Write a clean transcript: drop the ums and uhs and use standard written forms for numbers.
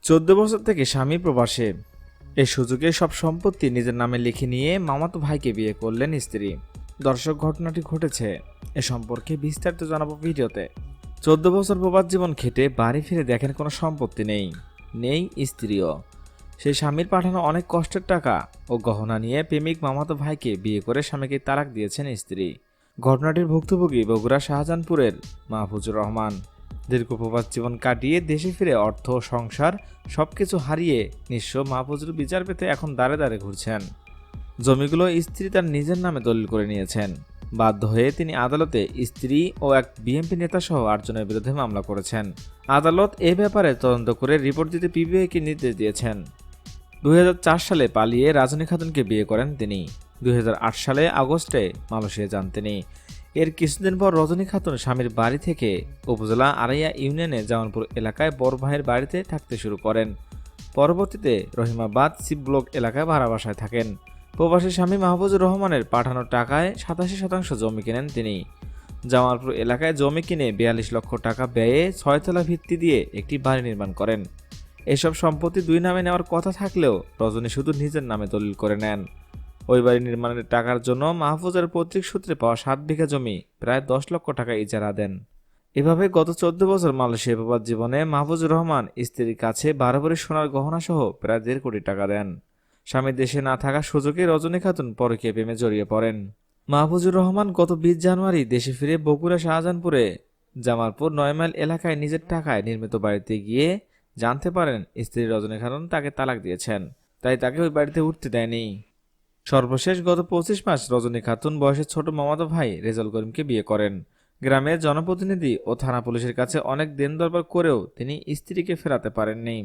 14 বছর থেকে স্বামী প্রবাসে। এই সুযোগে সব সম্পত্তি নিজের নামে লিখে নিয়ে মামাতো ভাইকে বিয়ে করলেন স্ত্রী। দর্শক, ঘটনাটি ঘটেছে এ সম্পর্কে বিস্তারিত জানাবো ভিডিওতে। 14 বছর প্রবাস জীবন খেটে বাড়ি ফিরে দেখেন কোনো সম্পত্তি নেই স্ত্রীও। সেই স্বামীর পাঠানো অনেক কষ্টের টাকা ও গহনা নিয়ে প্রেমিক মামাতো ভাইকে বিয়ে করে স্বামীকে তালাক দিয়েছেন স্ত্রী। ঘটনাটির ভুক্তভোগী বগুড়া শাহজাহানপুরের মাহফুজুর রহমান। দীর্ঘ প্রবাস জীবন কাটিয়ে দেশে ফিরে অর্থ, সংসার সবকিছু হারিয়ে নিঃস্ব মাহফুজুর বিচার পেতে এখন দাঁড়ে দাঁড়ে ঘুরছেন। জমিগুলো স্ত্রী তার নিজের নামে দলিল করে নিয়েছেন। বাধ্য হয়ে তিনি আদালতে স্ত্রী ও এক বিএনপি নেতা সহ 8 জনের বিরুদ্ধে মামলা করেছেন। আদালত এ ব্যাপারে তদন্ত করে রিপোর্ট দিতে পিবিআইকে নির্দেশ দিয়েছেন। 2004 সালে পালিয়ে রাজনী খাতুনকে বিয়ে করেন তিনি। 2008 সালে আগস্টে মালয়েশিয়া যান তিনি। এর কিছুদিন পর রজনী খাতুন স্বামীর বাড়ি থেকে উপজেলা আড়াইয়া ইউনিয়নে জামালপুর এলাকায় বড় ভাইয়ের বাড়িতে থাকতে শুরু করেন। পরবর্তীতে রহিমাবাদ সি ব্লক এলাকায় ভাড়া বাসায় থাকেন। প্রবাসী স্বামী মাহফুজুর রহমানের পাঠানো টাকায় 87% জমি কেনেন তিনি। জামালপুর এলাকায় জমি কিনে 42 লক্ষ টাকা ব্যয়ে 6 তলা ভিত্তি দিয়ে একটি বাড়ি নির্মাণ করেন। এসব সম্পত্তি 2 নামে নেওয়ার কথা থাকলেও রজনী শুধু নিজের নামে দলিল করে নেন। ওই বাড়ি নির্মাণের টাকার জন্য মাহফুজের পৈতৃক সূত্রে পাওয়া 7 বিঘা জমি প্রায় 10 লক্ষ টাকা ইজারা দেন। এভাবে গত 14 বছর মালয়েশিয়া প্রবাস জীবনে মাহফুজুর রহমান স্ত্রীর কাছে 12 ভরি সোনার গহনা সহ প্রায় 1.5 কোটি টাকা দেন। স্বামী দেশে না থাকার সুযোগে রজনী খাতুন পরকীয়া প্রেমে জড়িয়ে পড়েন। মাহফুজুর রহমান গত 20 জানুয়ারি দেশে ফিরে বগুড়া শাহজাহানপুরে জামালপুর 9 মাইল এলাকায় নিজের টাকায় নির্মিত বাড়িতে গিয়ে জানতে পারেন স্ত্রী রজনী খাতুন তাকে তালাক দিয়েছেন, তাই তাকে ওই বাড়িতে উঠতে দেয়নি। সর্বশেষ গত 25 মাস রজনী খাতুন বয়সের ছোট মামাতো ভাই রেজাউল করিমকে বিয়ে করেন। গ্রামের জনপ্রতিনিধি ও থানা পুলিশের কাছে অনেক দেন দরবার করেও তিনি স্ত্রীকে ফেরাতে পারেননি।